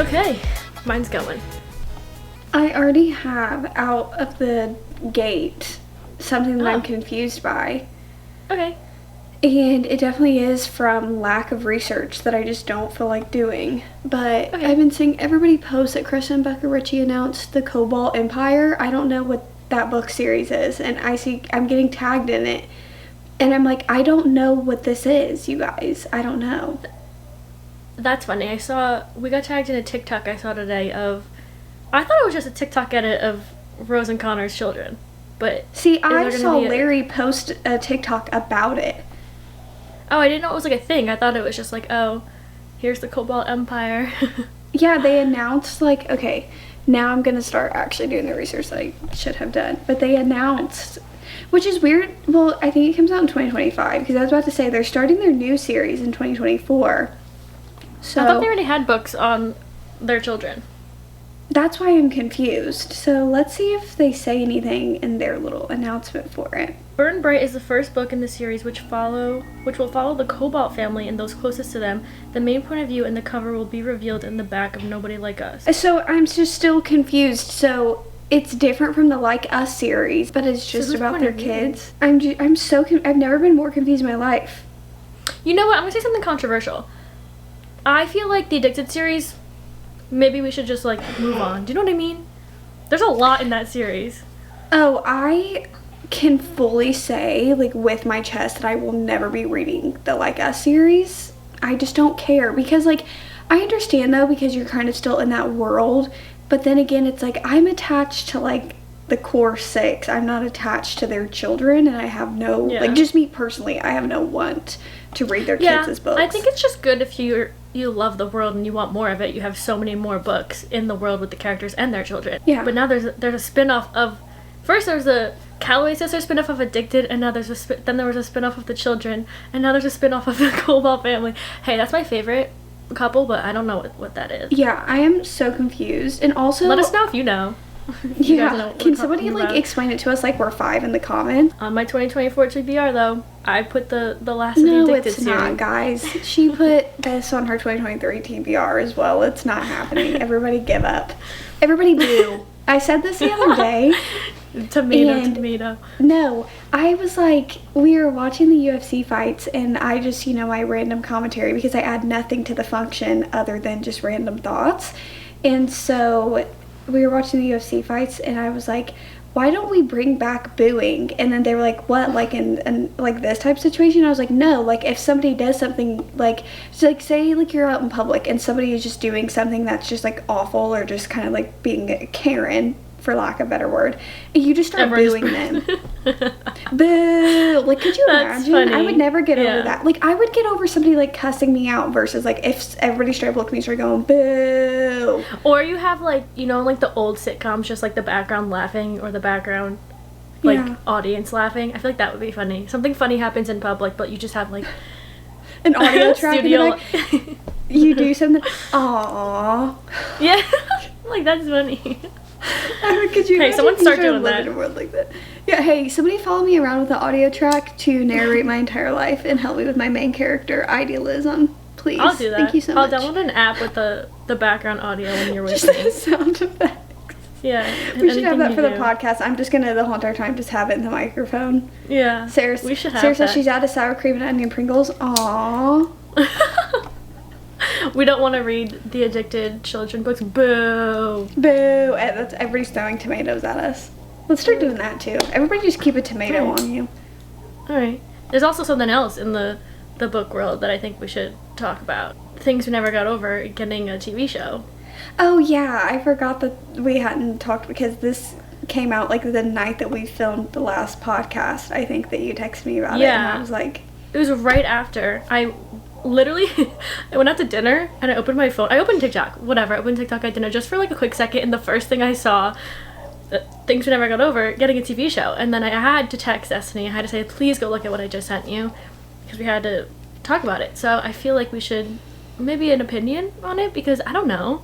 Okay, mine's going. I already have out of the gate something that I'm confused by. Okay. And it definitely is from lack of research that I just don't feel like doing. But I've been seeing everybody post that Chris and Becca Ritchie announced the Cobalt Empire. I don't know what that book series is, and I'm getting tagged in it. And I'm like, I don't know what this is, you guys. I don't know. That's funny. We got tagged in a TikTok I saw today I thought it was just a TikTok edit of Rose and Connor's children. But see, I saw Larry post a TikTok about it. Oh, I didn't know it was like a thing. I thought it was just like, oh, here's the Cobalt Empire. Yeah, they announced, like, okay, now I'm going to start actually doing the research that I should have done. But they announced, which is weird. Well, I think it comes out in 2025, because I was about to say they're starting their new series in 2024. So I thought they already had books on their children. That's why I'm confused. So let's see if they say anything in their little announcement for it. Burn Bright is the first book in the series which will follow the Cobalt family and those closest to them. The main point of view and the cover will be revealed in the back of Nobody Like Us. So I'm just still confused. So it's different from the Like Us series, but it's just about their kids. I've never been more confused in my life. You know what? I'm gonna say something controversial. I feel like the Addicted series, maybe we should just like move on. Do you know what I mean? There's a lot in that series. Oh, I can fully say, like, with my chest that I will never be reading the Like Us series. I just don't care, because, like, I understand, though, because you're kind of still in that world, but then again, it's like, I'm attached to, like, the core 6. I'm not attached to their children, and I have no, like, just me personally, I have no want to read their kids' books. I think it's just good if you love the world and you want more of it. You have so many more books in the world with the characters and their children. Yeah. But now there's a spin-off of, first there's a Calloway Sisters spin-off of Addicted, and now then there was a spin-off of the children, and now there's a spin-off of the Cobalt family. Hey, that's my favorite couple, but I don't know what that is. Yeah, I am so confused. And also, let us know if you know. Yeah, can somebody like explain it to us like we're 5 in the comments? On my 2024 TBR though, I put the last of the Addicted series. No, it's not, guys. She put this on her 2023 TBR as well. It's not happening. Everybody give up. Everybody boo. I said this the other day. Tomato. No, I was like, we were watching the UFC fights, and I just, my random commentary, because I add nothing to the function other than just random thoughts. And so we were watching the UFC fights, and I was like, why don't we bring back booing? And then they were like, what, like in like this type of situation? I was like, no, like if somebody does something, like say like you're out in public and somebody is just doing something that's just like awful, or just kind of like being a Karen, for lack of a better word, and you just start booing them. Boo! Like, could you imagine? Funny. I would never get over that. Like, I would get over somebody like cussing me out versus like if everybody straight up looked at me and started going boo. Or you have like, like the old sitcoms, just like the background laughing or the background like audience laughing. I feel like that would be funny. Something funny happens in public, but you just have like an audio track in the back. You do something. Aww. Yeah. Like, that's funny. Could you hey, someone start doing that. In a world like that. Yeah, hey, somebody follow me around with an audio track to narrate my entire life and help me with my main character idealism, please. I'll do that. Thank you so much. I'll download an app with the background audio when you're with me. Just sound effects. Yeah. We should have that for the podcast. I'm just gonna the whole entire time just have it in the microphone. Yeah. Sarah says she's out of sour cream and onion Pringles. Aww. We don't want to read the Addicted children books. Boo. Boo. Everybody's throwing tomatoes at us. Let's start doing that too. Everybody just keep a tomato on you. Alright. There's also something else in the book world that I think we should talk about. Things we never got over, getting a TV show. Oh yeah, I forgot that we hadn't talked, because this came out like the night that we filmed the last podcast. I think that you texted me about it, and I was like... It was right after. I went out to dinner and I opened my phone. I opened TikTok, whatever. I opened TikTok at dinner just for like a quick second, and the first thing I saw, things we never got over, getting a TV show. And then I had to text Destiny. I had to say, please go look at what I just sent you, because we had to talk about it. So I feel like we should maybe an opinion on it, because I don't know.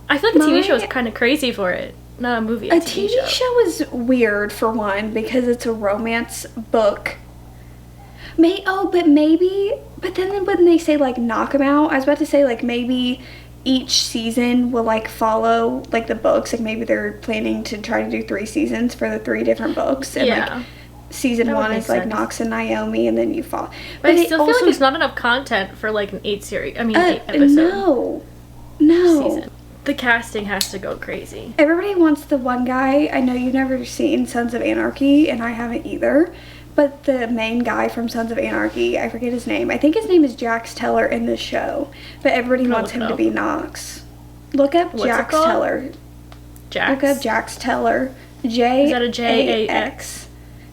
I feel like a TV show is kind of crazy for it. Not a movie, a TV show is weird, for one, because it's a romance book. But then when they say like knock 'em out, I was about to say like maybe each season will like follow like the books. Like maybe they're planning to try to do 3 seasons for the 3 different books. And like season 1 is like Knox and Naomi, and then you fall. But I still feel like there's not enough content for like an 8 episode. No. Season. The casting has to go crazy. Everybody wants the one guy. I know you've never seen Sons of Anarchy, and I haven't either. But the main guy from Sons of Anarchy, I forget his name. I think his name is Jax Teller in the show. But everybody wants him to be Knox. Look up Jax Teller. Look up Jax Teller. J. Is that a J-A-X?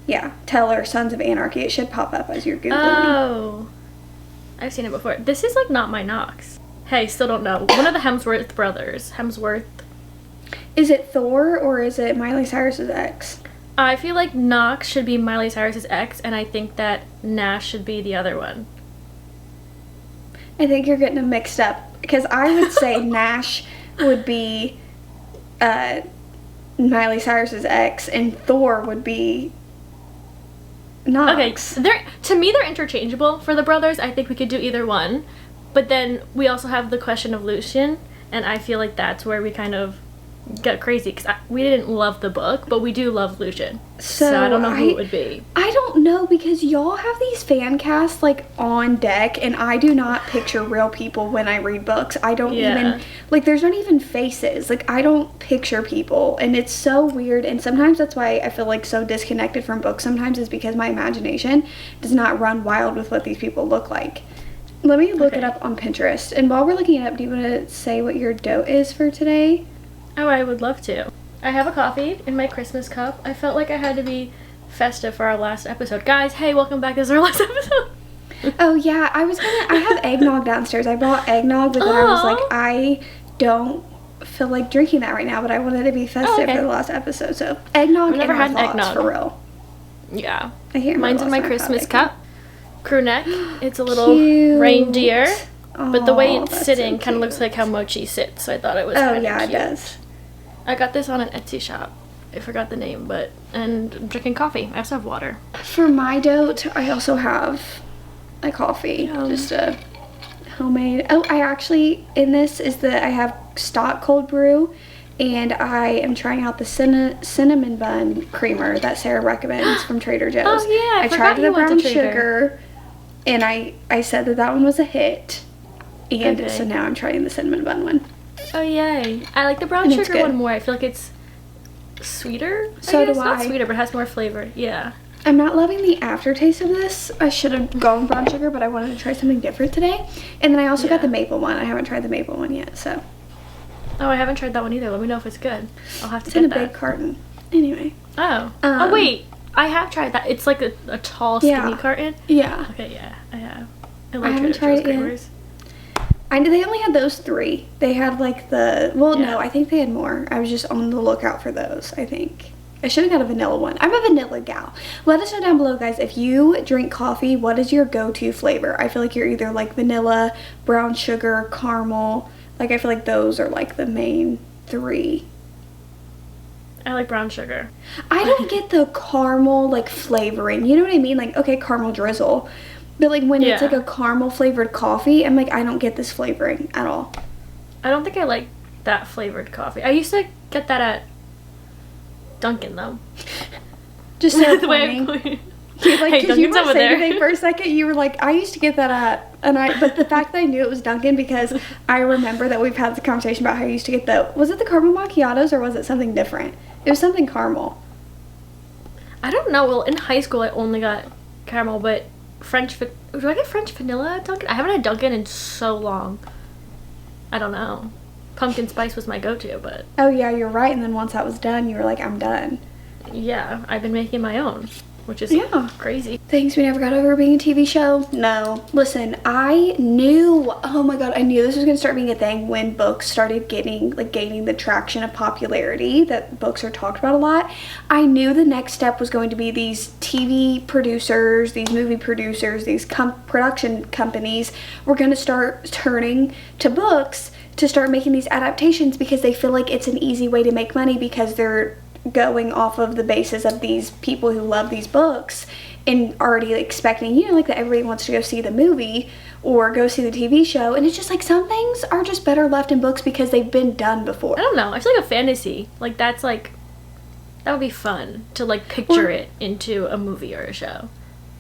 Yeah, Teller, Sons of Anarchy. It should pop up as you're Googling. Oh. I've seen it before. This is like not my Knox. Hey, still don't know. One of the Hemsworth brothers. Hemsworth. Is it Thor or is it Miley Cyrus's ex? I feel like Knox should be Miley Cyrus's ex, and I think that Nash should be the other one. I think you're getting them mixed up. Because I would say Nash would be Miley Cyrus's ex, and Thor would be Knox. Okay, to me they're interchangeable for the brothers. I think we could do either one. But then we also have the question of Lucian, and I feel like that's where we kind of get crazy, because we didn't love the book, but we do love Lucian. So I don't know who it would be. I don't know, because y'all have these fan casts like on deck, and I do not picture real people when I read books. I don't even, like, there's not even faces. Like, I don't picture people, and it's so weird. And sometimes that's why I feel like so disconnected from books sometimes, is because my imagination does not run wild with what these people look like. Let me look it up on Pinterest. And while we're looking it up, do you want to say what your DOTE is for today? Oh, I would love to. I have a coffee in my Christmas cup. I felt like I had to be festive for our last episode. Guys, hey, welcome back. This is our last episode. Oh, yeah. I have eggnog downstairs. I brought eggnog, but then I was like, I don't feel like drinking that right now, but I wanted to be festive for the last episode. So, eggnog. I've never had eggnog. For real. Yeah. Mine's in my Christmas cup. Crew neck. It's a little reindeer. But the way it's sitting kind of looks like how mochi sits, so I thought it was kind of cute. It does. I got this on an Etsy shop. I forgot the name, and I'm drinking coffee. I also have water. For my DOTE, I also have a coffee. Just a homemade. Oh, I actually, in this is I have stock cold brew, and I am trying out the cinnamon bun creamer that Sara recommends from Trader Joe's. Oh, yeah. I tried the brown sugar, and I said that one was a hit. And so now I'm trying the cinnamon bun one. Oh, yay. I like the brown sugar one more. I feel like it's sweeter. So do I. Not sweeter, but it has more flavor. Yeah. I'm not loving the aftertaste of this. I should have gone brown sugar, but I wanted to try something different today. And then I also got the maple one. I haven't tried the maple one yet, so. Oh, I haven't tried that one either. Let me know if it's good. I'll have to get that. It's in a big carton. Anyway. Oh. Oh, wait. I have tried that. It's like a tall, skinny carton? Yeah. Okay, yeah. I have. I haven't tried it yet. They only had those 3. They had like no, I think they had more. I was just on the lookout for those, I think. I should have got a vanilla one. I'm a vanilla gal. Let us know down below, guys, if you drink coffee, what is your go-to flavor? I feel like you're either like vanilla, brown sugar, caramel. Like, I feel like those are like the main 3. I like brown sugar. I don't get the caramel like flavoring. You know what I mean? Like, okay, caramel drizzle. But, like, when it's, like, a caramel-flavored coffee, I'm like, I don't get this flavoring at all. I don't think I like that flavored coffee. I used to get that at Dunkin', though. Just so the way I'm pointing. Like, hey, Dunkin's over there. For a second, you were like, I used to get that at, but the fact that I knew it was Dunkin', because I remember that we've had the conversation about how I used to get was it the caramel macchiatos, or was it something different? It was something caramel. I don't know. Well, in high school, I only got caramel, but do I get French vanilla at Dunkin'? I haven't had Dunkin' in so long. I don't know. Pumpkin spice was my go-to, but... Oh, yeah, you're right. And then once that was done, you were like, I'm done. Yeah, I've been making my own, which is crazy. Things we never got over being a TV show? No. Listen, I knew, oh my god, I knew this was going to start being a thing when books started gaining the traction of popularity that books are talked about a lot. I knew the next step was going to be these TV producers, these movie producers, these production companies were going to start turning to books to start making these adaptations, because they feel like it's an easy way to make money, because they're going off of the basis of these people who love these books, and already expecting, you know, like that everybody wants to go see the movie or go see the TV show. And it's just like some things are just better left in books because they've been done before. I don't know. I feel like a fantasy, like that's like, that would be fun to like picture it into a movie or a show.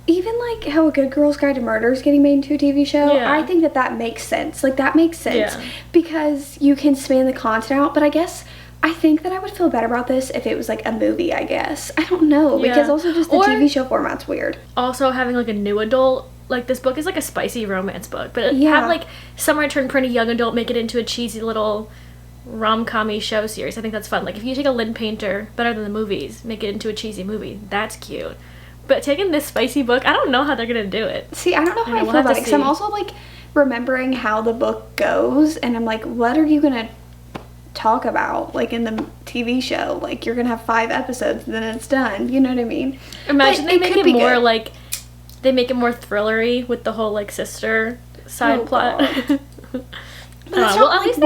Even like how A Good Girl's Guide to Murder is getting made into a TV show, I think that makes sense. Like that makes sense because you can span the content out. But I think that I would feel better about this if it was like a movie, I guess. I don't know, because also just the TV show format's weird. Also having like a new adult, like this book is like a spicy romance book, but have like Summer Turned Pretty young adult make it into a cheesy little rom-com-y show series. I think that's fun. Like if you take a Lynn Painter, better than the movies, make it into a cheesy movie, that's cute. But taking this spicy book, I don't know how they're gonna do it. See, I don't know how I feel about it, because I'm also like remembering how the book goes, and I'm like, what are you gonna talk about like in the TV show? Like you're gonna have 5 episodes and then it's done, you know what I mean? Imagine they make it more like, they make it more thrillery with the whole like sister side plot. Well, at least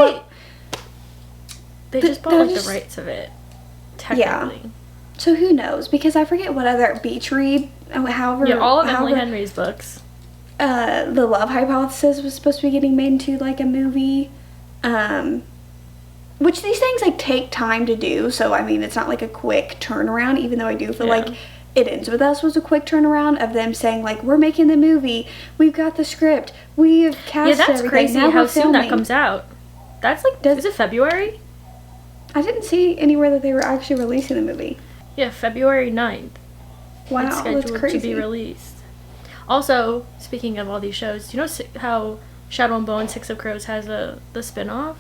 they just bought like the rights of it, technically. So who knows? Because I forget what other Beach read, however. Yeah, all of Emily Henry's books. The Love Hypothesis was supposed to be getting made into like a movie. Which these things like take time to do. So I mean, it's not like a quick turnaround. Even though I do feel like It Ends With Us was a quick turnaround of them saying like, we're making the movie, we've got the script, we have cast everything. Yeah, that's crazy how soon that comes out. That's like, is it February? I didn't see anywhere that they were actually releasing the movie. Yeah, February 9th. Wow, it's scheduled that's crazy. To be released. Also, speaking of all these shows, do you know how Shadow and Bone, Six of Crows has the spin-off?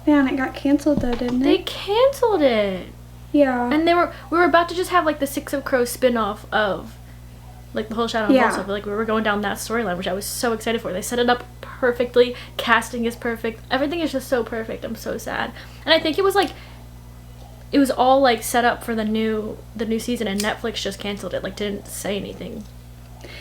Yeah, and it got canceled though, didn't it? They canceled it. Yeah. And we were about to just have like the Six of Crows spin-off of like the whole Shadow and Bone stuff. Like we were going down that storyline, which I was so excited for. They set it up perfectly. Casting is perfect. Everything is just so perfect. I'm so sad. And I think it was all like set up for the new season, and Netflix just canceled it. Like didn't say anything.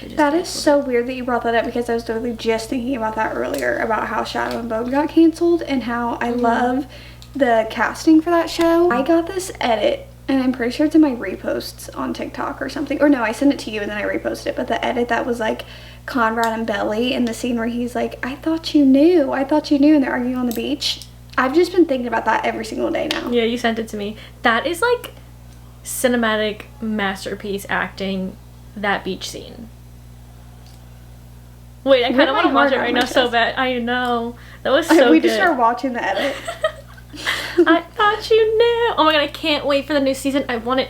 That is so weird that you brought that up, because I was literally just thinking about that earlier, about how Shadow and Bone got canceled and how I love the casting for that show. I got this edit, and I'm pretty sure it's in my reposts on TikTok or something. Or no, I sent it to you and then I reposted it. But the edit that was like Conrad and Belly in the scene where he's like, I thought you knew, and they're arguing on the beach. I've just been thinking about that every single day now. Yeah, you sent it to me. That is like cinematic masterpiece acting, that beach scene. Wait, I kind of want to watch it right now so bad. I know. That was so good. We just started watching the edit. I thought you knew. Oh my god, I can't wait for the new season. I want it.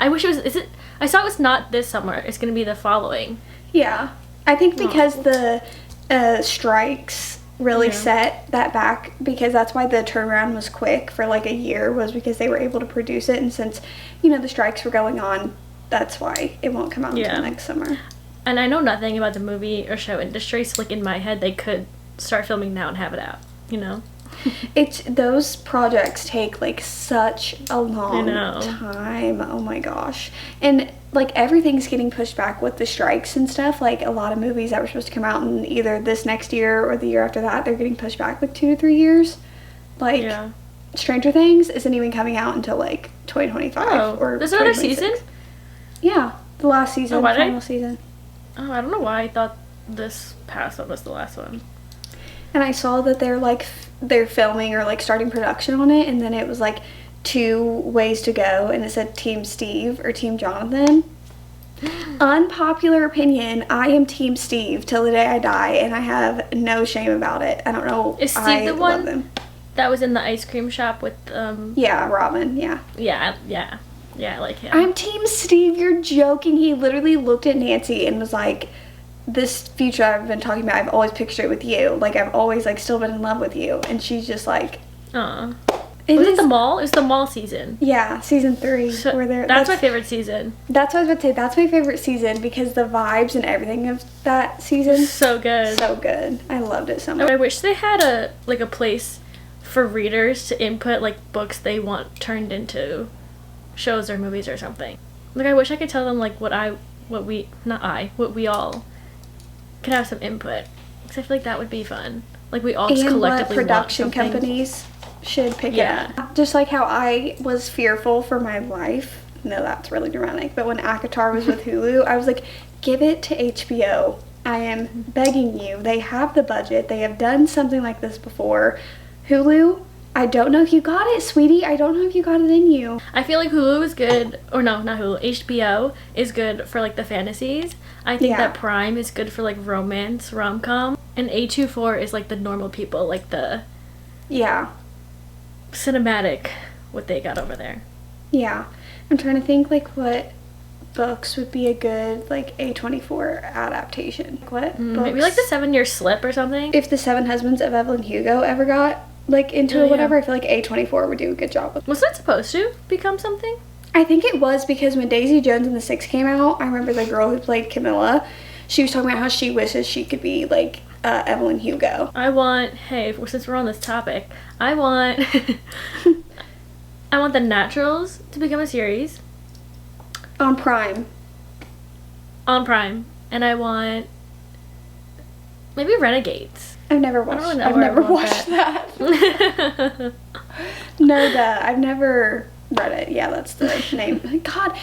I wish it was, I saw it was not this summer. It's going to be the following. Yeah. I think because the strikes really set that back, because that's why the turnaround was quick for like a year, was because they were able to produce it. And since, the strikes were going on, that's why it won't come out until next summer. And I know nothing about the movie or show industry, so like in my head they could start filming now and have it out, It's those projects take like such a long time. Oh my gosh. And like everything's getting pushed back with the strikes and stuff. Like a lot of movies that were supposed to come out in either this next year or the year after that, they're getting pushed back like 2 to 3 years. Like Stranger Things isn't even coming out until like 2025 or there's another season? Yeah, the last season, final season. Oh, I don't know why I thought this past one was the last one. And I saw that they're filming or like starting production on it, and then it was like 2 ways to go, and it said Team Steve or Team Jonathan. Unpopular opinion, I am Team Steve till the day I die, and I have no shame about it. I don't know. Is Steve the one that was in the ice cream shop with yeah, Robin, yeah, I like him. I'm Team Steve, you're joking. He literally looked at Nancy and was like, this future I've been talking about, I've always pictured it with you. Like, I've always, like, still been in love with you. And she's just like... Was it the mall? It was the mall season. Yeah, season 3. So that's my favorite season. That's what I was about to say. That's my favorite season, because the vibes and everything of that season... So good. So good. I loved it so much. I wish they had a place for readers to input, like, books they want turned into shows or movies or something. Like, I wish I could tell them, like, what we all could have some input, because I feel like that would be fun. Like, we all just collectively what production companies should pick it up. Just like how I was fearful for my life no, that's really dramatic. But when ACOTAR was with Hulu, I was like, give it to HBO. I am begging you. They have the budget. They have done something like this before. Hulu, I don't know if you got it, sweetie. I don't know if you got it in you. I feel like Hulu is good, or no, not Hulu. HBO is good for like the fantasies. I think that Prime is good for like romance, rom-com. And A24 is like the normal people, like the cinematic, what they got over there. Yeah. I'm trying to think like what books would be a good like A24 adaptation. What books? Maybe like the 7-Year Slip or something. If the Seven Husbands of Evelyn Hugo ever got like into it, whatever, I feel like A24 would do a good job with. Was that supposed to become something? I think it was, because when Daisy Jones and the Six came out, I remember the girl who played Camilla, she was talking about how she wishes she could be like Evelyn Hugo. I want, hey, since we're on this topic, I want I want The Naturals to become a series. On Prime. And I want maybe Renegades. I've never watched that. No, I've never read it. Yeah, that's the name. God,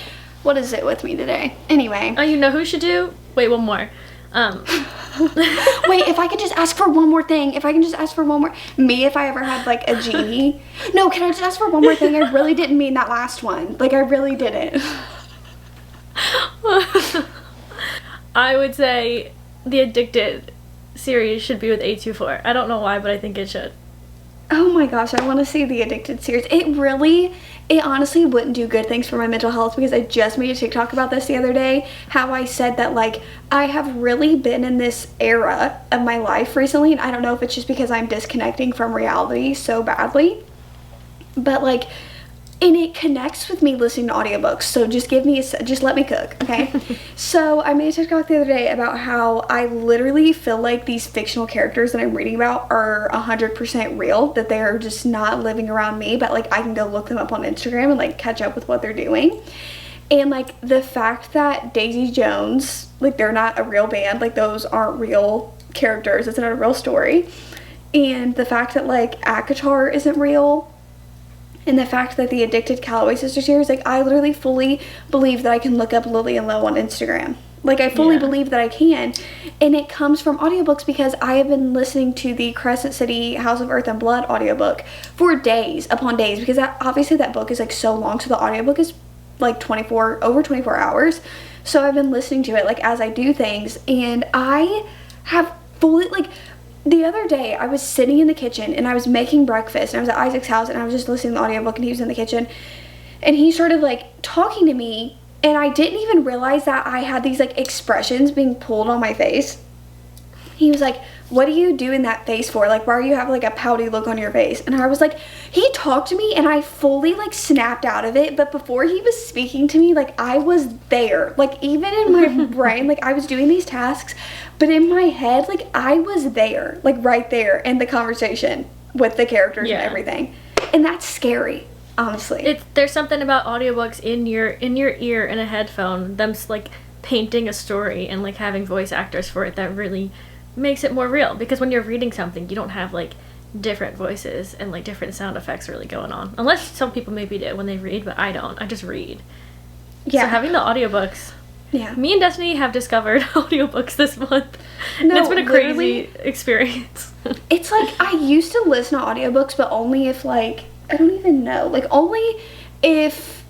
what is it with me today? Anyway. Oh, you know who should do? Wait, one more. Wait, if I could just ask for one more thing. If I ever had like a genie. No, can I just ask for one more thing? I really didn't mean that last one. Like, I really didn't. I would say the Addicted series should be with A24. I don't know why, but I think it should. Oh my gosh, I want to see the Addicted series. It honestly wouldn't do good things for my mental health, because I just made a TikTok about this the other day, how I said that like I have really been in this era of my life recently, and I don't know if it's just because I'm disconnecting from reality so badly, but like, and it connects with me listening to audiobooks, so just let me cook, okay? So I made a TikTok the other day about how I literally feel like these fictional characters that I'm reading about are 100% real, that they are just not living around me, but like I can go look them up on Instagram and like catch up with what they're doing. And like the fact that Daisy Jones, like they're not a real band, like those aren't real characters, it's not a real story. And the fact that like ACOTAR isn't real, and the fact that the Addicted Calloway Sisters series, like I literally fully believe that I can look up Lily and Lo on Instagram. Like I fully believe that I can. And it comes from audiobooks, because I have been listening to the Crescent City House of Earth and Blood audiobook for days upon days, because obviously that book is like so long, so the audiobook is like over 24 hours. So I've been listening to it like as I do things, and I have fully like, the other day I was sitting in the kitchen and I was making breakfast, and I was at Isaac's house and I was just listening to the audiobook, and he was in the kitchen and he started like talking to me, and I didn't even realize that I had these like expressions being pulled on my face. He was like, what are you doing that face for? Like, why are you having like a pouty look on your face? And I was like, he talked to me and I fully like snapped out of it. But before he was speaking to me, like I was there, like even in my brain, like I was doing these tasks, but in my head, like I was there, like right there in the conversation with the characters and everything. And that's scary, honestly. There's something about audiobooks in your ear in a headphone, them like painting a story and like having voice actors for it, that really makes it more real. Because when you're reading something, you don't have like different voices and like different sound effects really going on, unless some people maybe do when they read, but I don't. I just read. So having the audiobooks, me and Destiny have discovered audiobooks this month. No, it's been a crazy experience. It's like I used to listen to audiobooks, but only if like, I don't even know, like only if,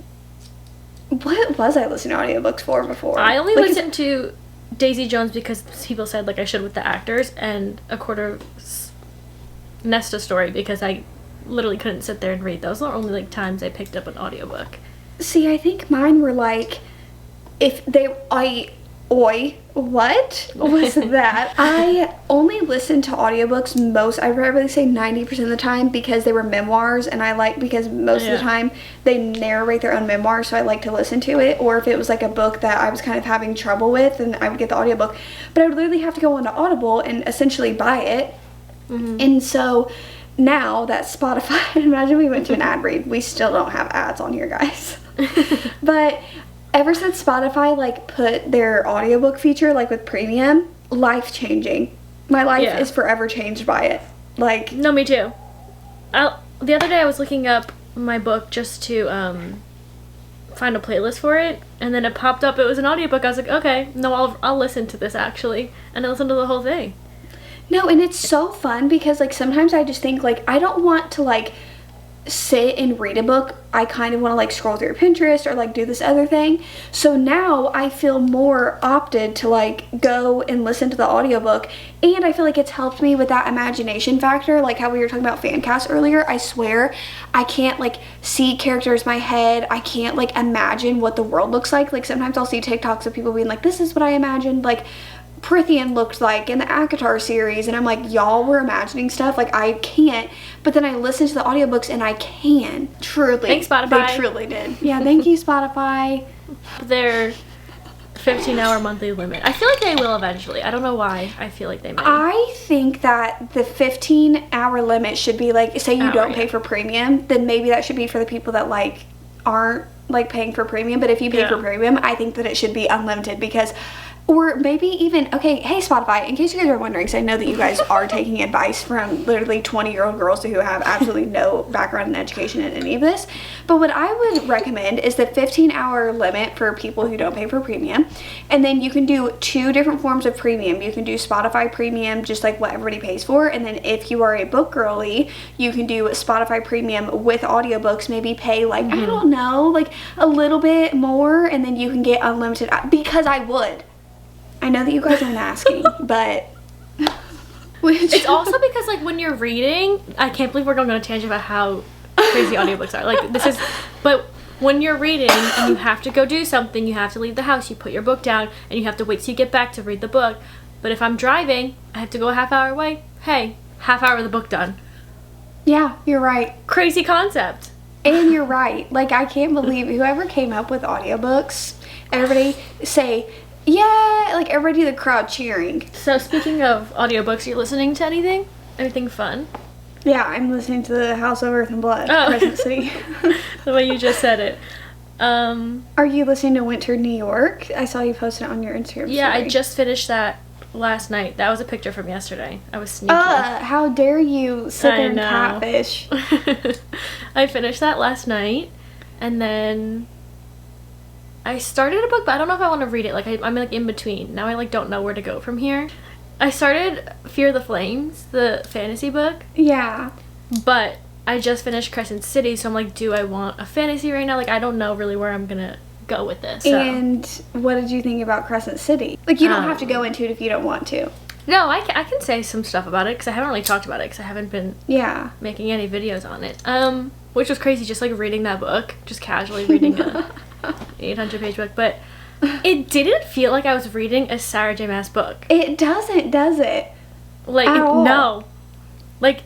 what was I listening to audiobooks for before? I only listened to Daisy Jones because people said like I should with the actors, and A Quarter Nesta Story because I literally couldn't sit there and read. Those are only like times I picked up an audiobook. See, I think mine were like, what was that? I only listened to audiobooks I'd probably say 90% of the time, because they were memoirs, and because most of the time they narrate their own memoir, so I like to listen to it. Or if it was like a book that I was kind of having trouble with, then I would get the audiobook. But I would literally have to go onto Audible and essentially buy it. And so now that Spotify, imagine we went to an ad read. We still don't have ads on here, guys. But ever since Spotify like put their audiobook feature like with premium, life changing. My life is forever changed by it. Like, no, me too. The other day I was looking up my book just to find a playlist for it, and then it popped up. It was an audiobook. I was like, okay, no, I'll listen to this actually, and I listened to the whole thing. No, and it's so fun because like sometimes I just think like I don't want to like sit and read a book. I kind of want to like scroll through Pinterest or like do this other thing. So now I feel more opted to like go and listen to the audiobook, and I feel like it's helped me with that imagination factor, like how we were talking about fan cast earlier. I swear I can't like see characters in my head. I can't like imagine what the world looks like. Like sometimes I'll see TikToks of people being like, this is what I imagined like Prithian looked like in the Akatar series, and I'm like, y'all were imagining stuff. Like I can't, but then I listen to the audiobooks and I can. Truly. Thanks, Spotify. They truly did. Yeah, thank you, Spotify. Their 15-hour monthly limit. I feel like they will eventually. I don't know why. I feel like they might. I think that the 15-hour limit should be like, say you don't pay for premium, then maybe that should be for the people that like aren't like paying for premium. But if you pay for premium, I think that it should be unlimited, because or maybe even, okay, hey Spotify, in case you guys are wondering, because I know that you guys are taking advice from literally 20-year-old girls who have absolutely no background in education in any of this, but what I would recommend is the 15-hour limit for people who don't pay for premium, and then you can do 2 different forms of premium. You can do Spotify premium, just like what everybody pays for, and then if you are a book girly, you can do Spotify premium with audiobooks, maybe pay like, I don't know, like a little bit more, and then you can get unlimited, because I would. I know that you guys aren't asking, but it's also because like when you're reading, I can't believe we're going on a tangent about how crazy audiobooks are. Like this is, but when you're reading and you have to go do something, you have to leave the house, you put your book down, and you have to wait till you get back to read the book. But if I'm driving, I have to go a half hour away. Hey, half hour of the book done. Yeah, you're right. Crazy concept. And you're right. Like I can't believe whoever came up with audiobooks, everybody say, yeah, like everybody in the crowd cheering. So speaking of audiobooks, are you listening to anything? Anything fun? Yeah, I'm listening to The House of Earth and Blood, Crescent City. The way you just said it. Are you listening to Winter New York? I saw you posted it on your Instagram Yeah, story. I just finished that last night. That was a picture from yesterday. I was sneaky. How dare you sit there and catfish. I finished that last night, and then I started a book, but I don't know if I want to read it. Like I'm like in between. Now I like don't know where to go from here. I started Fear the Flames, the fantasy book. Yeah. But I just finished Crescent City, so I'm like, do I want a fantasy right now? Like I don't know really where I'm gonna go with this. So. And what did you think about Crescent City? Like you don't have to go into it if you don't want to. No, I can say some stuff about it because I haven't really talked about it because I haven't been making any videos on it. Which was crazy, just like reading that book, just casually reading a 800-page book, but it didn't feel like I was reading a Sarah J. Maas book. It doesn't, does it? Like, no. Like,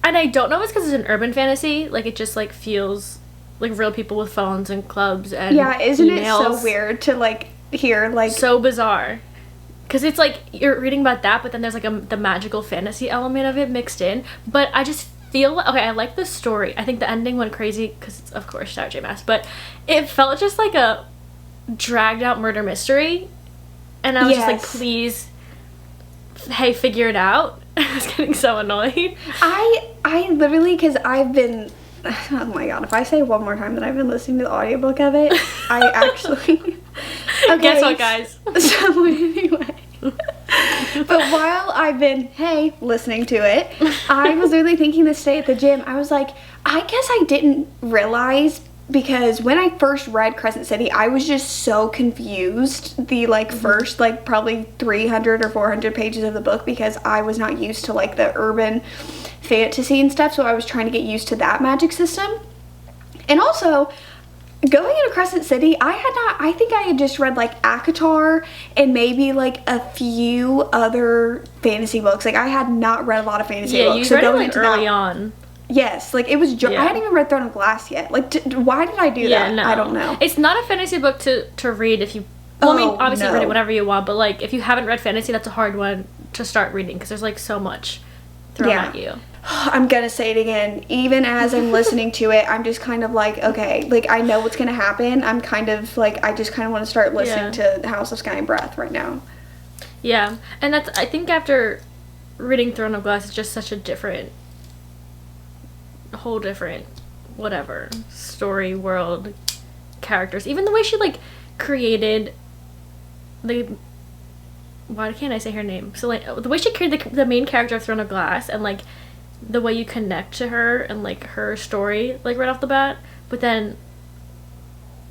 and I don't know if it's because it's an urban fantasy, like it just like feels like real people with phones and clubs and isn't emails. it so weird to like hear like so bizarre, because it's like you're reading about that, but then there's like the magical fantasy element of it mixed in. But I just feel okay, I like the story. I think the ending went crazy because it's of course Sarah J. Maas, but it felt just like a dragged out murder mystery, and I was just like, please, hey, figure it out. I was getting so annoyed. I literally, because I've been, oh my god, if I say one more time that I've been listening to the audiobook of it, I actually okay, guess what, guys? So anyway, but while I've been listening to it, I was really thinking this day at the gym. I was like, I guess I didn't realize, because when I first read Crescent City, I was just so confused the like first like probably 300 or 400 pages of the book, because I was not used to like the urban fantasy and stuff, so I was trying to get used to that magic system. And also going into Crescent City, I think I had just read like Akatar and maybe like a few other fantasy books. Like I had not read a lot of fantasy books. Yeah, you so read it going like into early on. Yes, like it was. I hadn't even read Throne of Glass yet. Like, why did I do that? No. I don't know. It's not a fantasy book to read if you. Well, I mean, obviously read it whatever you want, but like if you haven't read fantasy, that's a hard one to start reading because there's like so much thrown at you. I'm gonna say it again. Even as I'm listening to it, I'm just kind of like, okay, like I know what's gonna happen. I'm kind of like, I just kind of want to start listening to House of Sky and Breath right now. Yeah, and that's, I think after reading Throne of Glass, it's just such a whole different whatever story world characters. Even the way she like created the, why can't I say her name? So like the way she created the main character of Throne of Glass, and like the way you connect to her and like her story like right off the bat. But then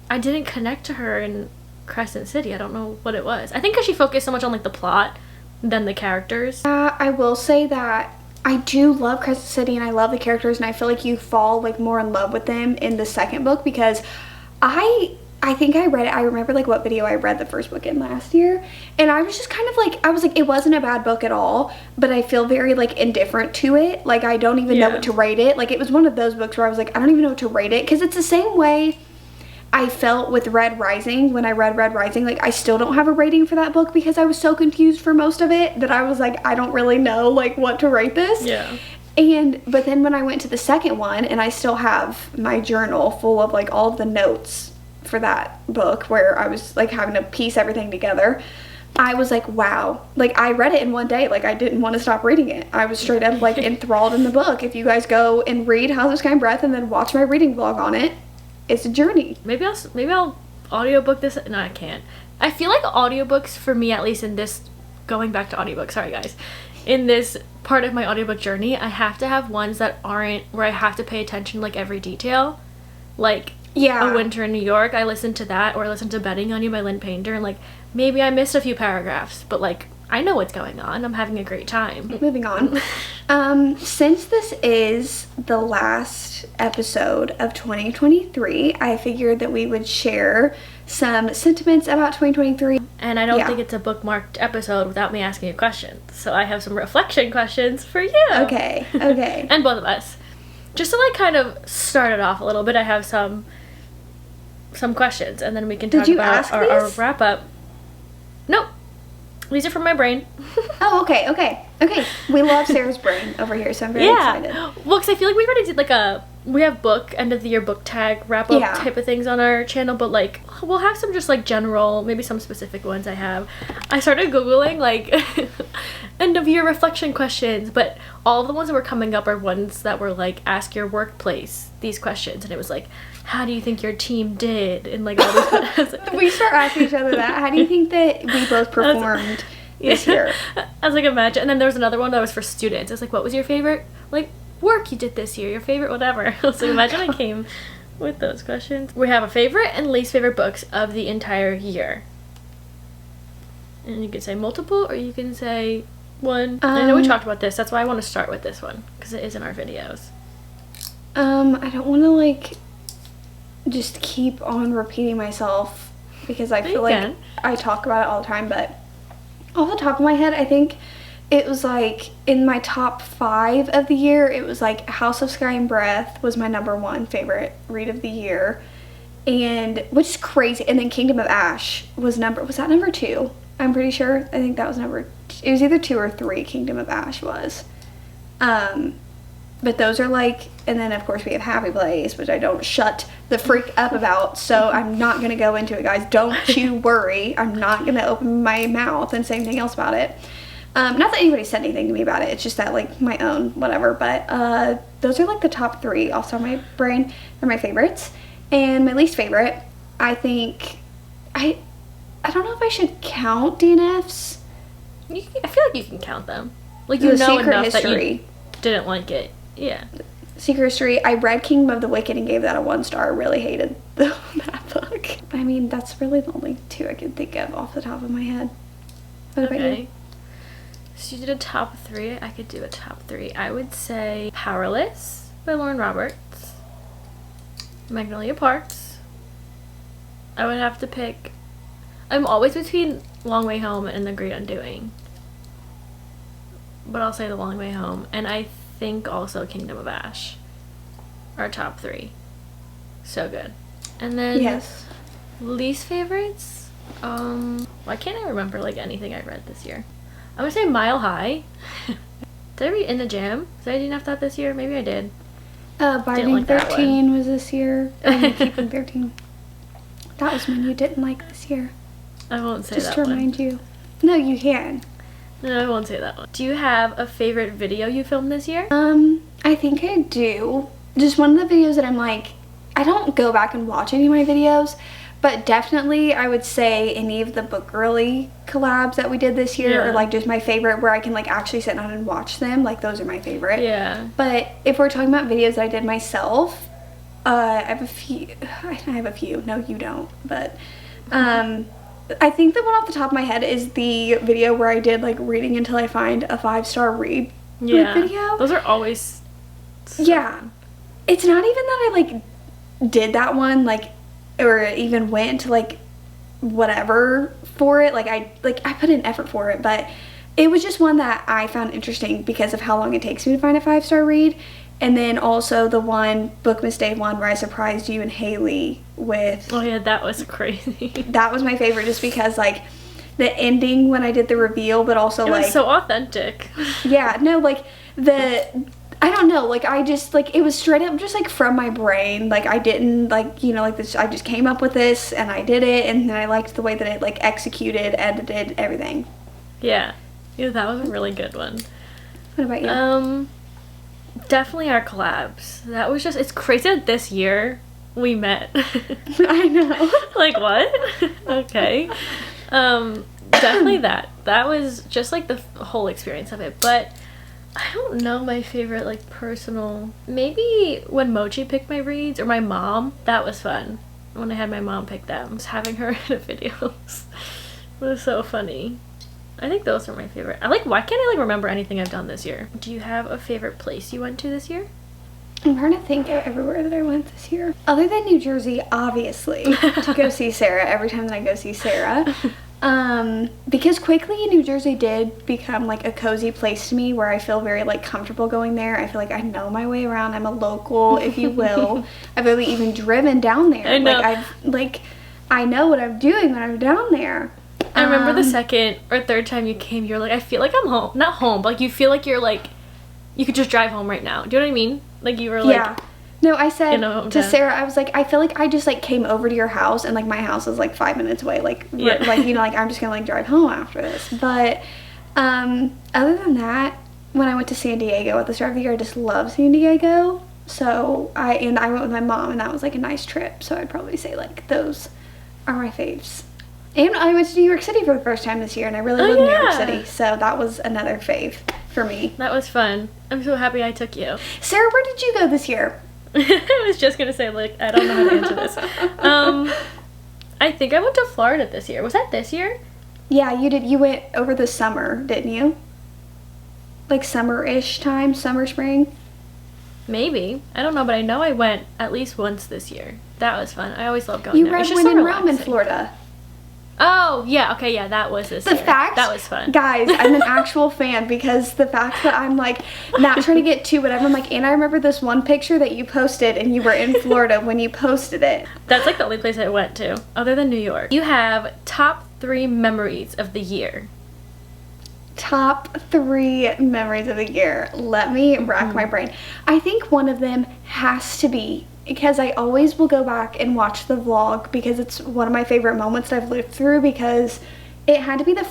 I didn't connect to her in Crescent City. I don't know what it was. I think because she focused so much on like the plot than the characters. I will say that I do love Crescent City and I love the characters, and I feel like you fall like more in love with them in the second book, because I think I read it. I remember like what video I read the first book in last year, and I was just kind of like, I was like, it wasn't a bad book at all, but I feel very like indifferent to it. Like I don't even know what to rate it. Like it was one of those books where I was like, I don't even know what to rate it, because it's the same way I felt with Red Rising. When I read Red Rising, like I still don't have a rating for that book because I was so confused for most of it that I was like, I don't really know like what to rate this. Yeah. But then when I went to the second one, and I still have my journal full of like all of the notes for that book where I was like having to piece everything together, I was like, wow. Like I read it in one day. Like I didn't want to stop reading it. I was straight up like enthralled in the book. If you guys go and read House of Sky and Breath and then watch my reading vlog on it, it's a journey. Maybe I'll audiobook this. No, I can't. I feel like audiobooks, for me at least, in this, going back to audiobooks, sorry guys, in this part of my audiobook journey, I have to have ones that aren't where I have to pay attention like every detail. Like A Winter in New York, I listened to that, or I listened to Betting on You by Lynn Painter, and like maybe I missed a few paragraphs, but like I know what's going on. I'm having a great time. Moving on. Since this is the last episode of 2023, I figured that we would share some sentiments about 2023. And I don't think it's a bookmarked episode without me asking a question. So I have some reflection questions for you. Okay. And both of us. Just to like kind of start it off a little bit, I have some questions, and then we can talk about our wrap up. Nope. These are from my brain. Oh, okay. We love Sarah's brain over here, so I'm very excited. Well, because I feel like we already did we have book, end of the year book tag wrap up type of things on our channel, but like we'll have some just like general, maybe some specific ones I have. I started Googling like end of year reflection questions, but all of the ones that were coming up are ones that were like, ask your workplace these questions, and it was like, how do you think your team did? And like all these questions. We start asking each other that. How do you think that we both performed this year? I was like, imagine. And then there was another one that was for students. It's like, what was your favorite like work you did this year? Your favorite whatever. So imagine I came with those questions. We have a favorite and least favorite books of the entire year. And you can say multiple, or you can say one. I know we talked about this. That's why I want to start with this one, because it is in our videos. I don't want to like just keep on repeating myself, because I feel like I talk about it all the time, but off the top of my head, I think it was like in my top 5 of the year, it was like House of Sky and Breath was my #1 favorite read of the year, and which is crazy. And then Kingdom of Ash was that number 2? I'm pretty sure. I think that was it was either 2 or 3. Kingdom of Ash was. But those are like, and then of course we have Happy Place, which I don't shut the freak up about, so I'm not going to go into it, guys. Don't you worry. I'm not going to open my mouth and say anything else about it. Not that anybody said anything to me about it. It's just that like my own whatever. But those are like the top 3 off the top of my brain. They're my favorites. And my least favorite, I think, I don't know if I should count DNFs. I feel like you can count them. Like you know enough History. That you didn't like it. Yeah. Secret History. I read Kingdom of the Wicked and gave that a 1 star. I really hated that book. I mean, that's really the only 2 I can think of off the top of my head. What about you? So you did a top 3. I could do a top 3. I would say Powerless by Lauren Roberts. Magnolia Parks. I would have to pick. I'm always between Long Way Home and The Great Undoing. But I'll say The Long Way Home. And I think also Kingdom of Ash are top 3. So good. And then least favorites, why can't I remember like anything I read this year? I'm gonna say Mile High. Did I read In the Jam? Did I DNF that this year? Maybe I did. Binding 13 was this year. Keeping 13. That was one you didn't like this year. I won't say just that to one. remind you. No, you can. No, I won't say that one. Do you have a favorite video you filmed this year? I think I do. Just one of the videos that I'm like, I don't go back and watch any of my videos, but definitely I would say any of the Book Girly collabs that we did this year are like just my favorite, where I can like actually sit down and watch them. Like those are my favorite. Yeah. But if we're talking about videos that I did myself, I have a few. No, you don't. But I think the one off the top of my head is the video where I did like reading until I find a 5-star read video. Those are always fun. It's not even that I like did that one like, or even went to like whatever for it. Like I put in effort for it, but it was just one that I found interesting because of how long it takes me to find a 5-star read. And then also the one, Bookmas Day 1, where I surprised you and Haley with... Oh yeah, that was crazy. That was my favorite just because, like, the ending when I did the reveal, but also, it like... was so authentic. Yeah, no, like, I don't know, like, I just, like, it was straight up just, like, from my brain. Like, I didn't, like, you know, like, this, I just came up with this, and I did it, and then I liked the way that it, like, executed, edited, everything. Yeah. Yeah, that was a really good one. What about you? Definitely our collabs. That was just, it's crazy that this year we met. I know. Like, what? Okay. Definitely that. That was just like the whole experience of it. But I don't know my favorite, like, personal. Maybe when Mochi picked my reads, or my mom. That was fun. When I had my mom pick them. Just having her in the videos. It was so funny. I think those are my favorite. Why can't I, like, remember anything I've done this year? Do you have a favorite place you went to this year? I'm trying to think of everywhere that I went this year. Other than New Jersey, obviously, to go see Sarah every time that I go see Sarah. Because quickly New Jersey did become, like, a cozy place to me where I feel very, like, comfortable going there. I feel like I know my way around. I'm a local, if you will. I've really even driven down there. I know. I know what I'm doing when I'm down there. I remember the second or third time you came, you're like, I feel like I'm home. Not home, but like, you feel like you're like, you could just drive home right now. Do you know what I mean? Like, you were like... Yeah. No, I said to Sarah, I was like, I feel like I just, like, came over to your house, and, like, my house is, like, 5 minutes away. Like, like, you know, like, I'm just gonna, like, drive home after this. But, other than that, when I went to San Diego at the start of the year, I just love San Diego. So, I went with my mom, and that was, like, a nice trip. So, I'd probably say, like, those are my faves. And I went to New York City for the first time this year, and I really love New York City. So that was another fave for me. That was fun. I'm so happy I took you. Sarah, where did you go this year? I was just going to say, like, I don't know how to answer this. I think I went to Florida this year. Was that this year? Yeah, you did. You went over the summer, didn't you? Like summer-ish time, summer, spring? Maybe. I don't know, but I know I went at least once this year. That was fun. I always love going there. You read When in Rome in Florida. Oh, yeah, okay, yeah, that was this year. That was fun. Guys, I'm an actual fan, because the fact that I'm, like, not trying to get too whatever, I'm like, and I remember this one picture that you posted, and you were in Florida when you posted it. That's, like, the only place I went to, other than New York. You have top 3 memories of the year. Top 3 memories of the year. Let me rack my brain. I think one of them has to be, because I always will go back and watch the vlog, because it's one of my favorite moments that I've lived through, because it had to be the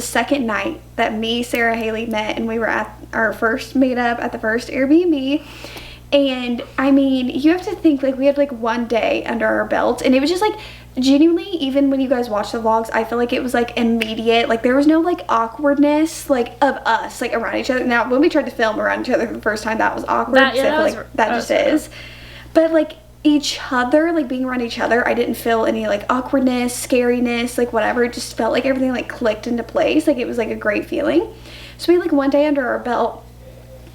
second night that me, Sarah, Haley met, and we were at our first meetup at the first Airbnb. And I mean, you have to think, like, we had like one day under our belt, and it was just like, genuinely, even when you guys watch the vlogs, I feel like it was like immediate. Like, there was no like awkwardness, like, of us, like, around each other. Now, when we tried to film around each other for the first time, that was awkward. That just is. But like, each other, like, being around each other, I didn't feel any like awkwardness, scariness, like, whatever. It just felt like everything like clicked into place. Like, it was like a great feeling. So we had like one day under our belt,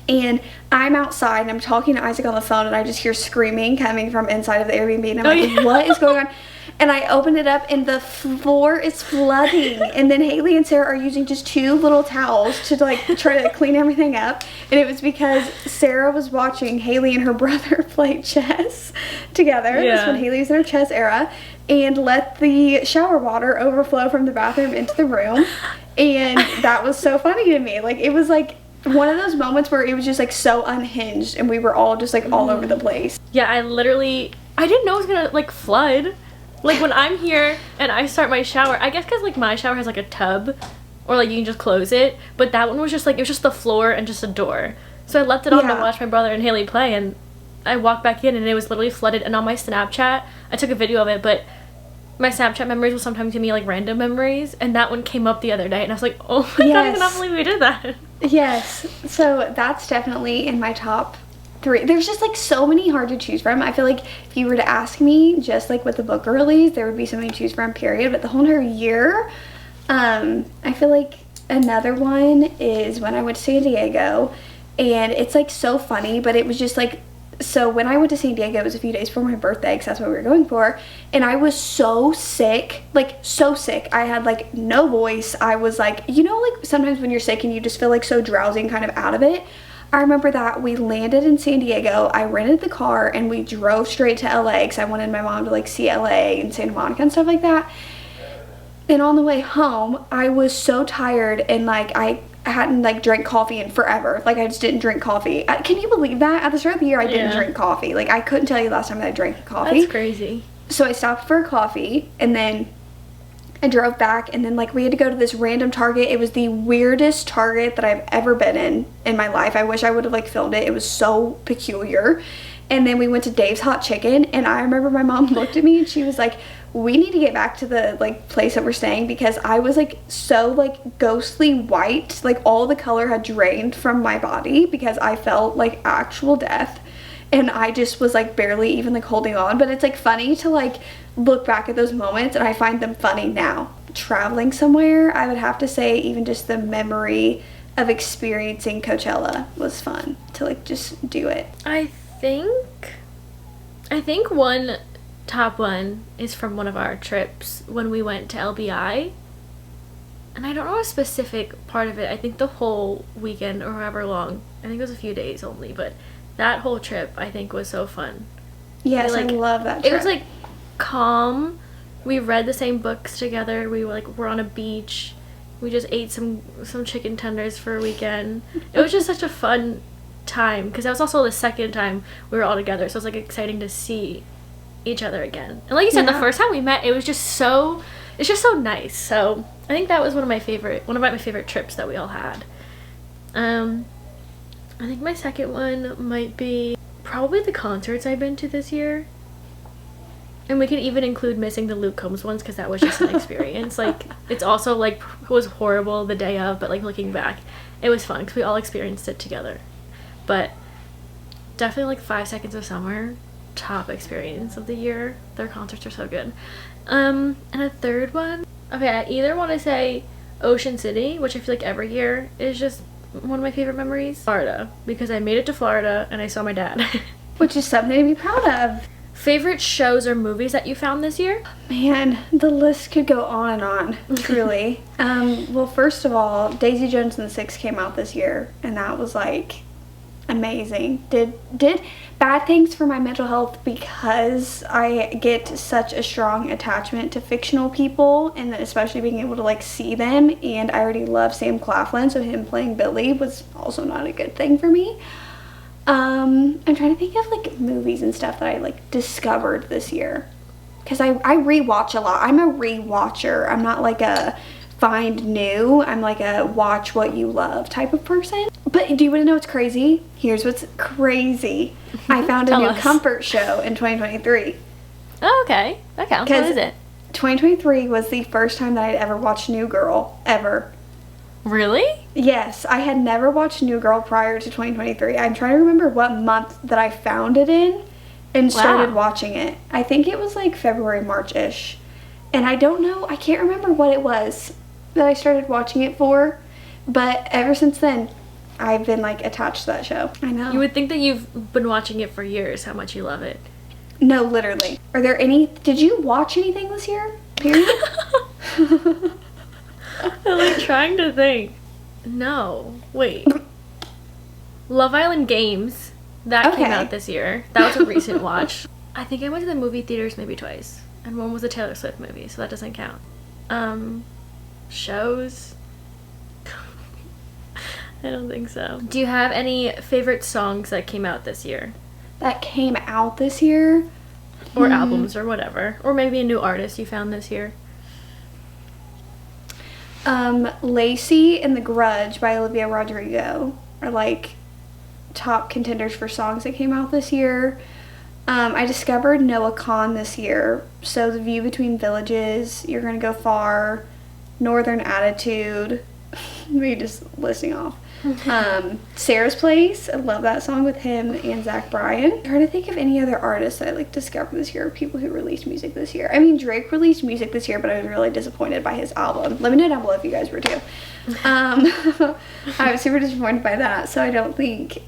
and I'm outside and I'm talking to Isaac on the phone, and I just hear screaming coming from inside of the Airbnb, and I'm like, what is going on? And I open it up, and the floor is flooding. And then Haley and Sarah are using just 2 little towels to, like, try to clean everything up. And it was because Sarah was watching Haley and her brother play chess together. Yeah. That's when Haley was in her chess era. And let the shower water overflow from the bathroom into the room. And that was so funny to me. Like, it was like one of those moments where it was just like so unhinged, and we were all just like all over the place. Yeah, I didn't know it was gonna like flood. Like, when I'm here and I start my shower, I guess because, like, my shower has, like, a tub, or, like, you can just close it, but that one was just, like, it was just the floor and just a door. So I left it on to watch my brother and Haley play, and I walked back in and it was literally flooded. And on my Snapchat, I took a video of it, but my Snapchat memories will sometimes give me like random memories, and that one came up the other day, and I was like, oh my god, I cannot believe we did that. Yes, so that's definitely in my top 3. There's just like so many hard to choose from. I feel like if you were to ask me just like with the book release, there would be so many to choose from, period. But the whole entire year, I feel like another one is when I went to San Diego, and it's like so funny, but it was just like, so when I went to San Diego, it was a few days before my birthday, because that's what we were going for, and I was so sick, like so sick. I had like no voice. I was like, you know, like sometimes when you're sick and you just feel like so drowsy and kind of out of it. I remember that we landed in San Diego. I rented the car and we drove straight to LA because I wanted my mom to like see LA and Santa Monica and stuff like that. And on the way home, I was so tired, and like I hadn't like drank coffee in forever. Like I just didn't drink coffee. Can you believe that? At the start of the year, I didn't drink coffee. Like I couldn't tell you last time that I drank coffee. That's crazy. So I stopped for a coffee, and then I drove back, and then like we had to go to this random Target. It was the weirdest Target that I've ever been in my life. I wish I would have like filmed it. It was so peculiar. And then we went to Dave's Hot Chicken, and I remember my mom looked at me and she was like, we need to get back to the like place that we're staying, because I was like so like ghostly white, like all the color had drained from my body because I felt like actual death, and I just was like barely even like holding on. But it's like funny to like look back at those moments, and I find them funny now. Traveling somewhere, I would have to say even just the memory of experiencing Coachella was fun to like just do it. I think one top one is from one of our trips when we went to LBI, and I don't know a specific part of it. I think the whole weekend or however long, I think it was a few days only, but that whole trip I think was so fun. Yes, I love that trip. It was like calm. We read the same books together. We were on a beach. We just ate some chicken tenders for a weekend. It was just such a fun time, because that was also the second time we were all together, so it's like exciting to see each other again. And like you said, the first time we met, it's just so nice. So I think that was one of my favorite trips that we all had. I think my second one might be probably the concerts I've been to this year, and we can even include missing the Luke Combs ones, because that was just an experience. Like it's also like it was horrible the day of, but like looking back, it was fun because we all experienced it together. But definitely like 5 Seconds of Summer, top experience of the year. Their concerts are so good. And a third one, okay, I either want to say Ocean City, which I feel like every year is just one of my favorite memories. Florida, because I made it to Florida and I saw my dad. Which is something to be proud of. Favorite shows or movies that you found this year? Man, the list could go on and on, truly. Well, first of all, Daisy Jones and the Six came out this year, and that was like amazing. Did bad things for my mental health, because I get such a strong attachment to fictional people, and especially being able to like see them, and I already love Sam Claflin, so him playing Billy was also not a good thing for me. I'm trying to think of like movies and stuff that I like discovered this year, because I rewatch a lot. I'm a rewatcher. I'm not like a find new. I'm like a watch what you love type of person. But do you want to know what's crazy? Here's what's crazy. I found a new comfort show in 2023. Oh, okay. That counts. What is it? 2023 was the first time that I'd ever watched New Girl, ever. Really? Yes, I had never watched New Girl prior to 2023. I'm trying to remember what month that I found it in and started watching it. I think it was like February, March-ish. And I don't know, I can't remember what it was that I started watching it for, but ever since then, I've been like attached to that show. I know. You would think that you've been watching it for years, how much you love it. No, literally. Did you watch anything this year? Period? I'm like trying to think. No. Wait. Love Island Games. That came out this year. That was a recent watch. I think I went to the movie theaters maybe twice. And one was a Taylor Swift movie, so that doesn't count. Shows? I don't think so. Do you have any favorite songs that came out this year? That came out this year? Or albums or whatever. Or maybe a new artist you found this year. Lacey and The Grudge by Olivia Rodrigo are like top contenders for songs that came out this year. I discovered Noah Kahan this year. So The View Between Villages, You're Gonna Go Far, Northern Attitude. Me just listing off. Sarah's Place, I love that song with him and Zach Bryan. I'm trying to think of any other artists that I like discovered this year, people who released music this year. I mean, Drake released music this year, but I was really disappointed by his album. Let me know down below if you guys were too. I was super disappointed by that, so I don't think,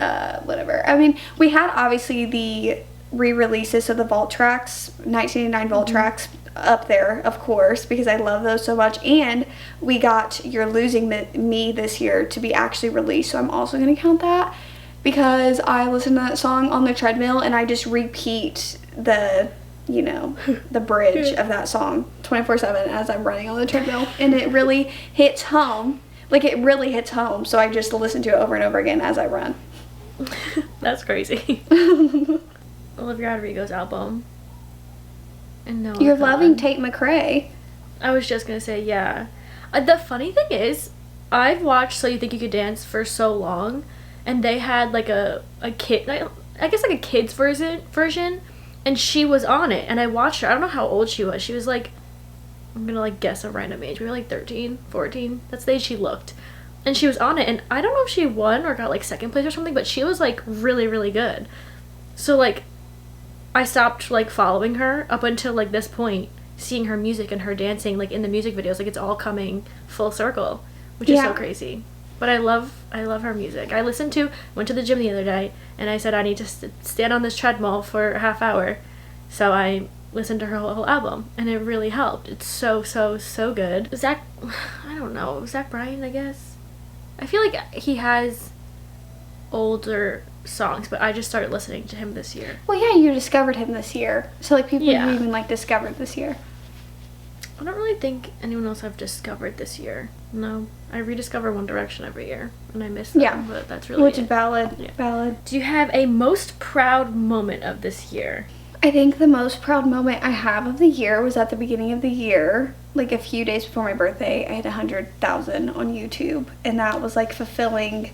whatever. I mean, we had obviously the re-releases of the Vault tracks, 1989 Vault tracks, up there, of course, because I love those so much. And we got You're Losing Me this year to be actually released, so I'm also going to count that, because I listen to that song on the treadmill and I just repeat the, you know, the bridge of that song 24/7 as I'm running on the treadmill, and it really hits home. Like, it really hits home, so I just listen to it over and over again as I run. That's crazy. Olivia Rodrigo's album. And no, You're loving Tate McRae. I was just gonna say, yeah. The funny thing is, I've watched So You Think You Could Dance for so long, and they had like a kid, I guess like a kid's version, and she was on it, and I watched her. I don't know how old she was. She was like, I'm gonna like guess a random age, maybe like 13, 14. That's the age she looked. And she was on it, and I don't know if she won or got like second place or something, but she was like really, really good. So like, I stopped like following her up until like this point, seeing her music and her dancing like in the music videos. Like, it's all coming full circle, which is so crazy. But I love her music. I went to the gym the other day, and I said I need to stand on this treadmill for a half hour, so I listened to her whole album, and it really helped. It's so good. I don't know, Zach Bryan, I guess. I feel like he has older songs, but I just started listening to him this year. Well, yeah, you discovered him this year. So, like, people you even, like, discovered this year. I don't really think anyone else I've discovered this year. No. I rediscover One Direction every year, and I miss them, but that's really Which is valid. Yeah. Valid. Do you have a most proud moment of this year? I think the most proud moment I have of the year was at the beginning of the year. Like, a few days before my birthday, I had 100,000 on YouTube, and that was, like, fulfilling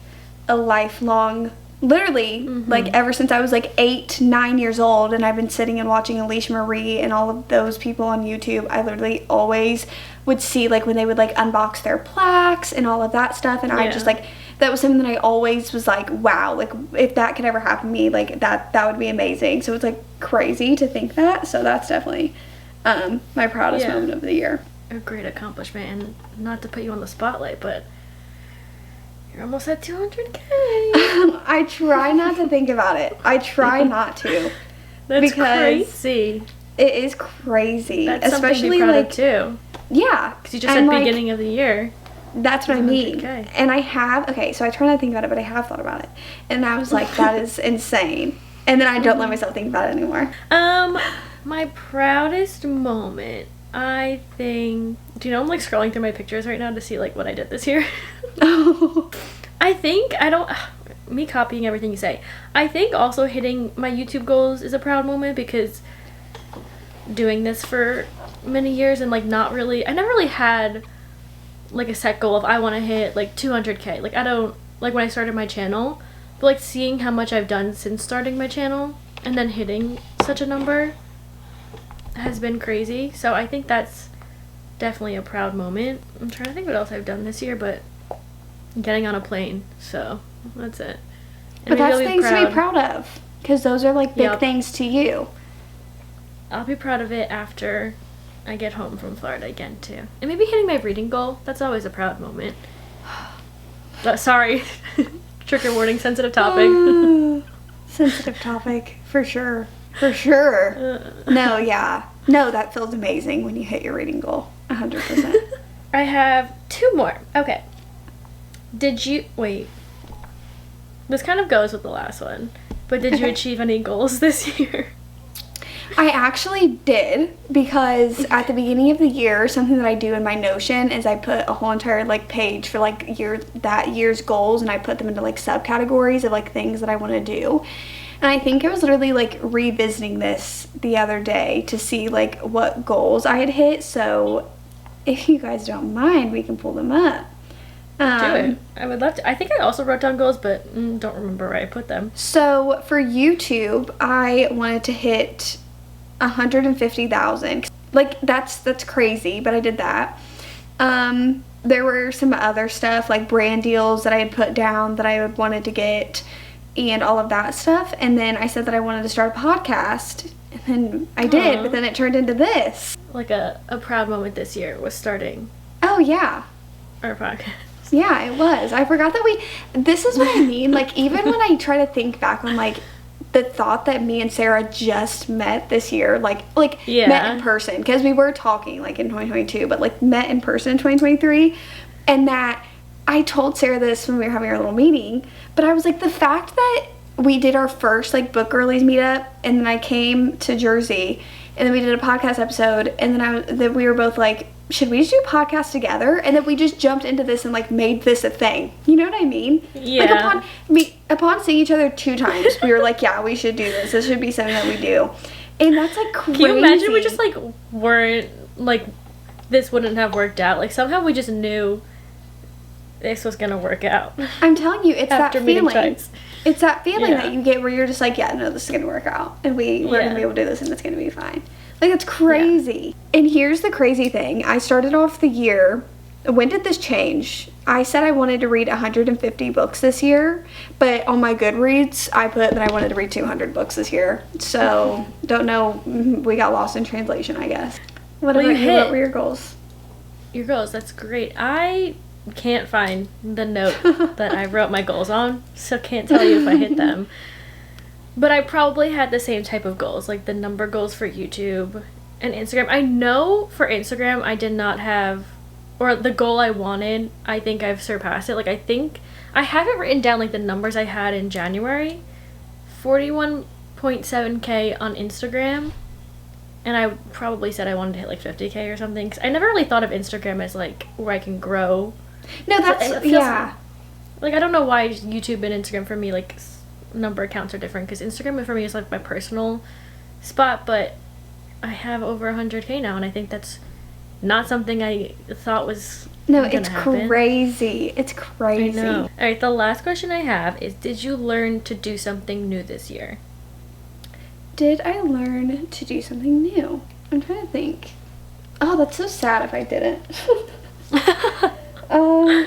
a lifelong, literally, like, ever since I was like 8, 9 years old, and I've been sitting and watching Alicia Marie and all of those people on YouTube. I literally always would see, like, when they would like unbox their plaques and all of that stuff, and I just like, that was something that I always was like, wow, like, if that could ever happen to me, like, that would be amazing. So it's like crazy to think that. So that's definitely my proudest moment of the year. A great accomplishment. And not to put you on the spotlight, but you're almost at 200K. I try not to think about it. I try not to. That's crazy. It is crazy. That's especially something to be proud like of too. Yeah. Because you just said beginning of the year. That's what I mean. And I have, so I try not to think about it, but I have thought about it. And I was like, that is insane. And then I don't let myself think about it anymore. My proudest moment, I think, do you know I'm like scrolling through my pictures right now to see like what I did this year? I think, me copying everything you say. I think also hitting my YouTube goals is a proud moment, because doing this for many years and like I never really had like a set goal of I want to hit like 200K. Like, I don't, like, when I started my channel, but like seeing how much I've done since starting my channel and then hitting such a number has been crazy. So I think that's definitely a proud moment. I'm trying to think what else I've done this year, but getting on a plane, so that's it. And but that's things to be proud of, because those are like big things to you. I'll be proud of it after I get home from Florida again too. And maybe hitting my reading goal. That's always a proud moment. Sorry. Trigger warning, sensitive topic. Sensitive topic, for sure. For sure. No, that feels amazing when you hit your reading goal. 100%. I have 2 more. Okay. Wait. This kind of goes with the last one. But did you achieve any goals this year? I actually did, because at the beginning of the year, something that I do in my Notion is I put a whole entire like page for like that year's goals, and I put them into like subcategories of like things that I want to do. And I think I was literally like revisiting this the other day to see like what goals I had hit. So if you guys don't mind, we can pull them up. Do it. I would love to. I think I also wrote down goals, but don't remember where I put them. So for YouTube, I wanted to hit 150,000. Like that's crazy, but I did that. There were some other stuff like brand deals that I had put down that I wanted to get and all of that stuff. And then I said that I wanted to start a podcast. And then I did, but then it turned into this. Like a proud moment this year was starting Oh, yeah. our podcast. Yeah, it was. I forgot that this is what I mean. Like, even when I try to think back on, like, the thought that me and Sarah just met this year, met in person, because we were talking, like, in 2022, but, like, met in person in 2023, and that I told Sarah this when we were having our little meeting, but I was like, the fact that we did our first, like, book girlies meetup, and then I came to Jersey, and then we did a podcast episode, and then we were both like, should we just do a podcast together? And then we just jumped into this and, like, made this a thing. You know what I mean? Yeah. Like, upon seeing each other 2 times, we were like, yeah, we should do this. This should be something that we do. And that's, like, crazy. Can you imagine we just, like, weren't, like, this wouldn't have worked out? Like, somehow we just knew this was gonna work out. I'm telling you, it's that feeling. Twice. It's that feeling that you get where you're just like, yeah, no, this is gonna work out. And we're gonna be able to do this and it's gonna be fine. Like, it's crazy. Yeah. And here's the crazy thing. I started off the year. When did this change? I said I wanted to read 150 books this year, but on my Goodreads, I put that I wanted to read 200 books this year. So, don't know. We got lost in translation, I guess. What about you? What were your goals? Your goals, that's great. I can't find the note that I wrote my goals on, so can't tell you if I hit them. But I probably had the same type of goals, like the number goals for YouTube and Instagram. I know for Instagram I did not have, or the goal I wanted, I think I've surpassed it. Like, I think I haven't written down, like, the numbers I had in January. 41.7K on Instagram. And I probably said I wanted to hit, like, 50K or something. Because I never really thought of Instagram as, like, where I can grow. No, that's, yeah. Like, I don't know why YouTube and Instagram for me, like, number accounts are different. Because Instagram for me is, like, my personal spot. But I have over 100K now. And I think that's not something I thought was it's happen. Crazy. It's crazy. I know. All right, the last question I have is, did you learn to do something new this year? Did I learn to do something new? I'm trying to think. Oh, that's so sad if I didn't.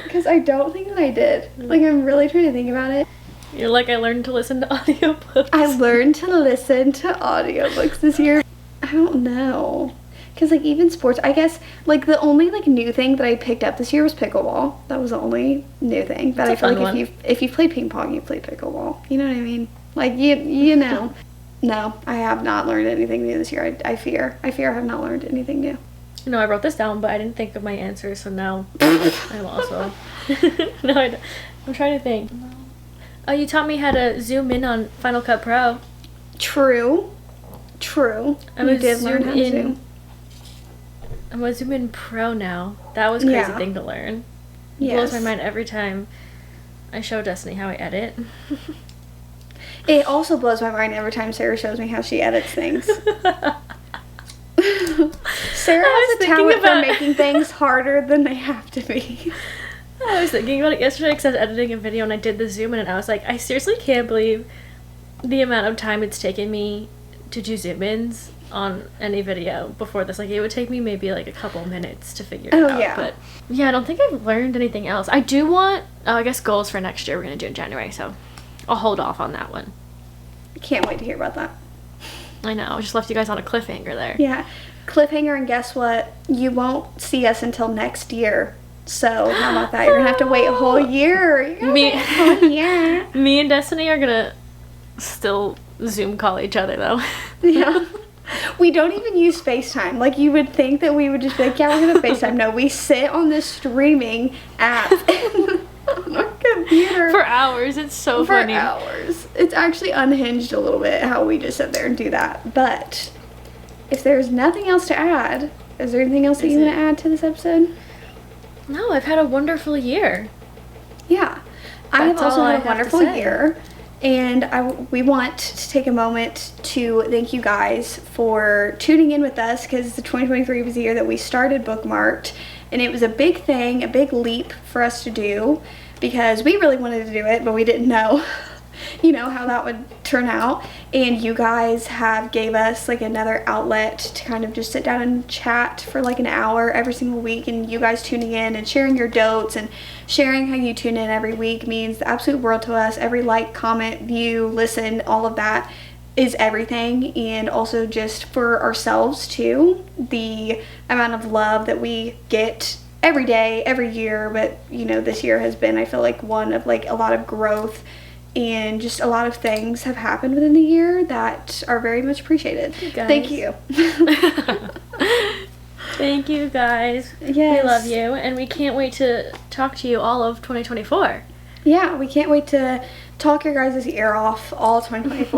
Because I don't think that I did. Like, I'm really trying to think about it. You're like, I learned to listen to audiobooks. I learned to listen to audiobooks this year. I don't know. Because, like, even sports, I guess, like, the only, like, new thing that I picked up this year was pickleball. That was the only new thing. But I feel like if you play ping pong, you play pickleball. You know what I mean? Like, you know. No, I have not learned anything new this year. I fear I have not learned anything new. No, I wrote this down, but I didn't think of my answers, so now I'm also... No, I'm trying to think. Oh, you taught me how to zoom in on Final Cut Pro. True. I'm a zoom in pro now. That was a crazy thing to learn. It blows my mind every time I show Destiny how I edit. It also blows my mind every time Sarah shows me how she edits things. Sarah has a talent for making things harder than they have to be. I was thinking about it yesterday because I was editing a video and I did the zoom in and I was like, I seriously can't believe the amount of time it's taken me to do zoom-ins on any video before this. Like, it would take me maybe like a couple minutes to figure it out. Yeah. But yeah, I don't think I've learned anything else. I do want, I guess, goals for next year we're going to do in January, so I'll hold off on that one. Can't wait to hear about that. I know, I just left you guys on a cliffhanger there. Yeah, cliffhanger, and guess what? You won't see us until next year. So how about that? You're gonna have to wait a whole year. Me and Destiny are gonna still Zoom call each other though. Yeah. We don't even use FaceTime. Like, you would think that we would just be like, yeah, we're gonna FaceTime. No, we sit on this streaming app on our computer for hours. It's so funny. For hours. It's actually unhinged a little bit how we just sit there and do that. But if there's nothing else to add, is there anything else that you want to add to this episode? No, I've had a wonderful year. Yeah. I have also had a wonderful year. And we want to take a moment to thank you guys for tuning in with us, because the 2023 was the year that we started Bookmark'd. And it was a big thing, a big leap for us to do, because we really wanted to do it, but we didn't know how that would turn out. And you guys have gave us like another outlet to kind of just sit down and chat for like an hour every single week, and you guys tuning in and sharing your dotes and sharing how you tune in every week means the absolute world to us. Every like, comment, view, listen, all of that is everything. And also just for ourselves too, the amount of love that we get every day, every year. But this year has been, I feel like, one of like a lot of growth, and just a lot of things have happened within the year that are very much appreciated. Thank you. Thank you, guys. Yes. We love you, and we can't wait to talk to you all of 2024. Yeah, we can't wait to talk your guys' ear off all 2024.